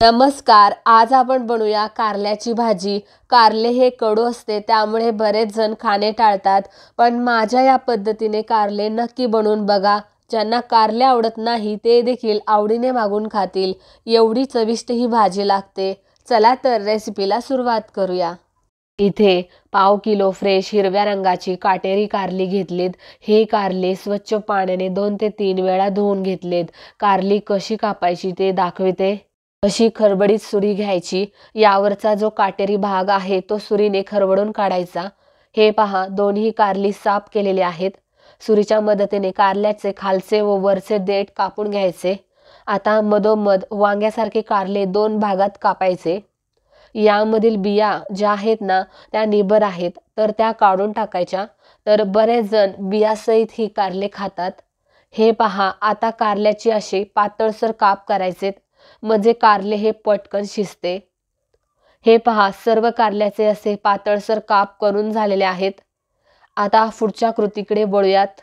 नमस्कार. आज आपण बनवूया कारल्याची भाजी. कारले हे कडू असते, त्यामुळे बरेच जण खाणे टाळतात. पण माझ्या या पद्धतीने कारले नक्की बनवून बघा. ज्यांना कारले आवडत नाही ते देखील आवडीने मागून खातील. एवढी चविष्ट ही भाजी लागते. चला तर रेसिपीला सुरुवात करूया. इथे पाव किलो फ्रेश हिरव्या रंगाची काटेरी कारली घेतलीत. हे कारले स्वच्छ पाण्याने 2 ते 3 वेळा धुवून घेतलेत. कारली कशी कापायची ते दाखवते. अशी खरबडीत सुरी घ्यायची. यावरचा जो काटेरी भाग आहे तो सुरीने खरवडून काढायचा. हे पहा, दोन्ही कारली साफ केलेले आहेत. सुरीच्या मदतीने कारल्याचे खालचे व वरचे देठ कापून घ्यायचे. आता मधोमध वांग्यासारखे कारले 2 भागात कापायचे. यामधील बिया ज्या आहेत ना त्या निबर आहेत, तर त्या काढून टाकायच्या. तर बरेच जण बियासहित ही कारले खातात. हे पहा, आता कारल्याची असे पातळसर काप करायचे, म्हणजे कारले हे पटकन शिजते. हे पहा, सर्व कारल्याचे असे पातळसर काप करून झालेले आहेत. आता पुढच्या कृतीकडे वळूयात.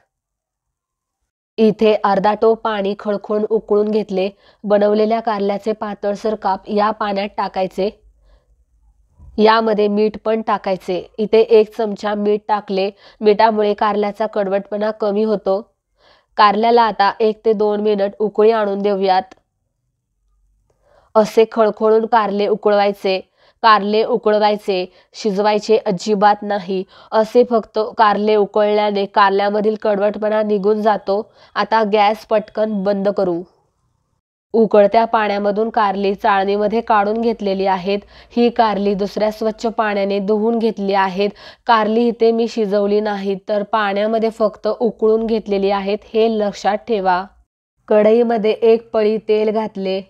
इथे अर्धा टोप पाणी खळखळून उकळून घेतले. बनवलेल्या कारल्याचे पातळसर काप या पाण्यात टाकायचे. यामध्ये मीठ पण टाकायचे. इथे 1 चमचा मीठ टाकले. मिठामुळे कारल्याचा कडवटपणा कमी होतो. कारल्याला आता 1 ते 2 मिनिट उकळी आणून देऊयात. असे खळखळून कारले उकळवायचे. कारले उकळवायचे, शिजवायचे अजिबात नाही. असे फक्त कारले उकळल्याने कारल्यामधील कडवटपणा निघून जातो. आता गॅस पटकन बंद करू. उकळत्या पाण्यामधून कारली चाळणीमध्ये काढून घेतलेली आहेत. ही कारली दुसऱ्या स्वच्छ पाण्याने धुवून घेतली आहेत. कारली इथे मी शिजवली नाही, तर पाण्यामध्ये फक्त उकळून घेतलेली आहेत, हे लक्षात ठेवा. कढईमध्ये 1 पळी तेल घातले.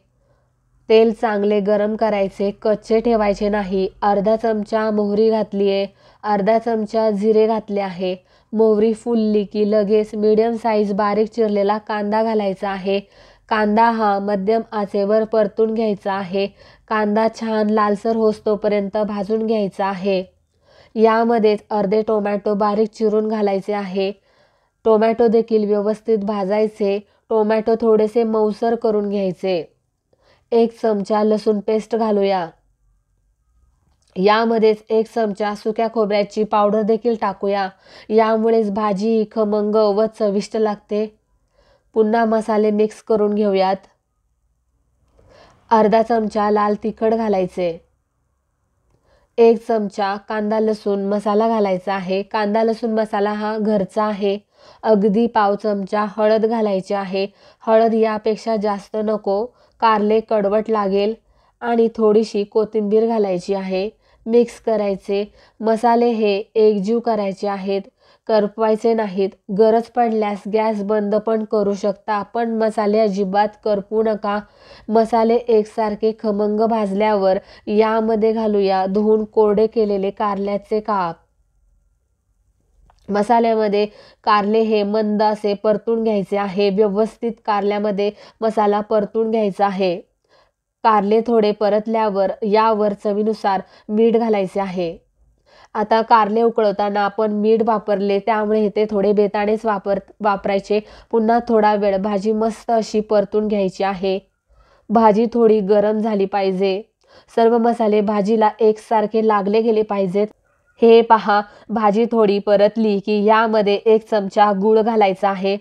तेल चांगले गरम करायचे, कच्चे ठेवायचे नाही. अर्धा चमचा मोहरी घातली आहे. अर्धा चमचा जिरे घातले आहे. मोहरी फुलली की लगेच मीडियम साईज बारीक चिरलेला कांदा घालायचा आहे. कांदा हा मध्यम आचेवर परतून घ्यायचा आहे. कांदा छान लालसर होईस्तोपर्यंत भाजून घ्यायचा आहे. यामध्येच अर्धे टोमॅटो बारीक चिरून घालायचे आहे. टोमॅटो देखील व्यवस्थित भाजायचे. टोमॅटो थोडेसे मऊसर करून घ्यायचे. 1 चमचा लसूण पेस्ट घालूया. यामध्येच 1 चमचा सुक्या खोबऱ्याची पावडर देखील टाकूया. यामुळेच भाजी ही खमंग व चविष्ट लागते. पुन्हा मसाले मिक्स करून घेऊयात. अर्धा चमचा लाल तिखट घालायचे. 1 चमचा कांदा लसूण मसाला घालायचा आहे. कांदा लसूण मसाला हा घरचा आहे. अगदी पाव चमचा हळद घालायची आहे. हळद यापेक्षा जास्त नको, कारले कडवट लागेल. आणि थोडीशी कोथिंबीर घालायची आहे. मिक्स करायचे. मसाले हे एकजीव करायचे आहेत, करपवायचे नाहीत. गरज पडल्यास गॅस बंद पण करू शकता, पण मसाले अजिबात करपू नका. मसाले एकसारखे खमंग भाजल्यावर यामध्ये घालूया धुवून कोरडे केलेले कारल्याचे काप. मसाल्यामध्ये कारले हे मंद असे परतून घ्यायचे आहे. व्यवस्थित कारल्यामध्ये मसाला परतून घ्यायचा आहे. कारले थोडे परतल्यावर यावर चवीनुसार मीठ घालायचे आहे. आता कारले उकळवताना आपण मीठ वापरले, त्यामुळे इथे थोडे बेतानेच वापरायचे. पुन्हा थोडा वेळ भाजी मस्त अशी परतून घ्यायची आहे. भाजी थोडी गरम झाली पाहिजे. सर्व मसाले भाजीला एकसारखे लागले गेले पाहिजेत. हे पहा, भाजी थोडी परतली की यामध्ये 1 चमचा गूळ घालायचा आहे.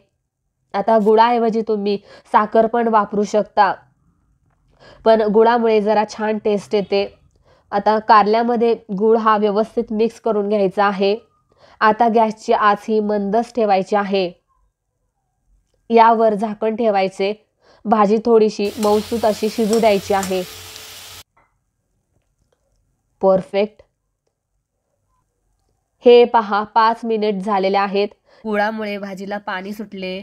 आता गुळाऐवजी तुम्ही साखर पण वापरू शकता, पण गुळामुळे जरा छान टेस्ट येते. आता कारल्यामध्ये गूळ हा व्यवस्थित मिक्स करून घ्यायचा आहे. आता गॅसची आच ही मंदच ठेवायची आहे. यावर झाकण ठेवायचे. भाजी थोडीशी मऊसूत अशी शिजू द्यायची आहे. परफेक्ट. हे पहा, 5 मिनिट झालेले आहेत. गुळामुळे भाजीला पाणी सुटले.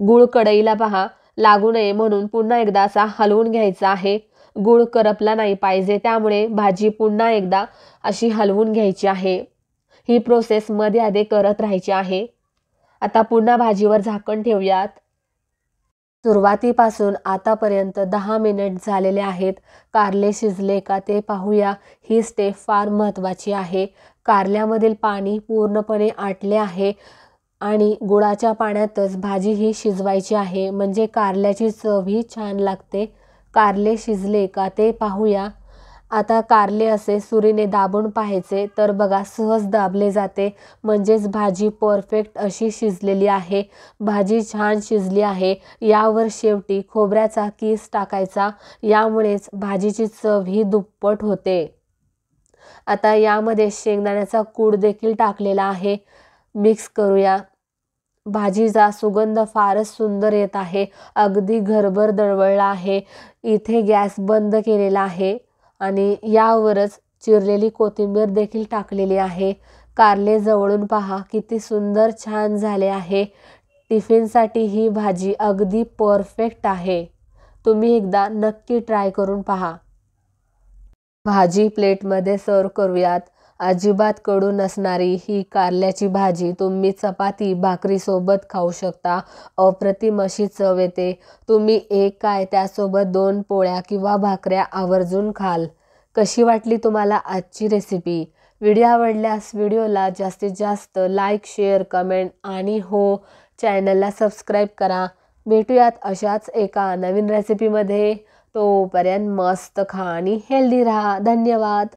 गूळ कढईला पहा लागू नये म्हणून पुन्हा एकदा असा हलवून घ्यायचा आहे. गूळ करपला नाही पाहिजे, त्यामुळे भाजी पुन्हा एकदा अशी हलवून घ्यायची आहे. ही प्रोसेस मध्ये आधी करत राहायची आहे. आता पुन्हा भाजीवर झाकण ठेवूयात. सुरुवातीपासून आतापर्यंत 10 मिनिट झालेले आहेत. कारले शिजले का ते पाहूया. ही स्टेप फार महत्त्वाची आहे. कारल्यामधील पाणी पूर्णपणे आटले आहे आणि गुळाच्या पाण्यातच भाजी ही शिजवायची आहे, म्हणजे कारल्याची चव ही छान लागते. कारले शिजले का ते पाहूया। आता कारले असे सुरीने दाबून पाहायचे, तर बघा सहज दाबले जाते, म्हणजेच भाजी परफेक्ट अशी शिजलेली आहे। भाजी छान शिजली आहे। यावर शेवटी खोबऱ्याचा कीस टाकायचा, यामुळेच भाजीची चव ही दुप्पट होते। आता यामध्ये शेंगदाण्याचा कूट देखील टाकलेला आहे, मिक्स करूया। भाजीचा सुगंध फारच सुंदर येत आहे, अगदी घरभर दरवळला आहे। इथे गॅस बंद केलेला आहे आणि यावरच चिरलेली कोथिंबीर देखील टाकलेली आहे। कारले जवळून पहा किती सुंदर छान झाले आहे। टिफिनसाठी ही भाजी अगदी परफेक्ट आहे। तुम्ही एकदा नक्की ट्राय करून पहा। भाजी प्लेटमध्ये सर्व करूयात। अजिबात कडू नसणारी ही कारल्याची भाजी तुम्ही चपाती भाकरीसोबत खाऊ शकता। अप्रतिम अशी चव येते। तुम्ही एक काय त्यासोबत 2 पोळ्या किंवा भाकऱ्या आवर्जून खाल। कशी वाटली तुम्हाला आजची रेसिपी? व्हिडिओ आवडल्यास व्हिडिओला जास्तीत जास्त लाईक, शेअर, कमेंट आणि हो, चॅनलला सबस्क्राईब करा। भेटूयात अशाच एका नवीन रेसिपीमध्ये। तोपर्यंत मस्त खा आणि हेल्दी राहा। धन्यवाद।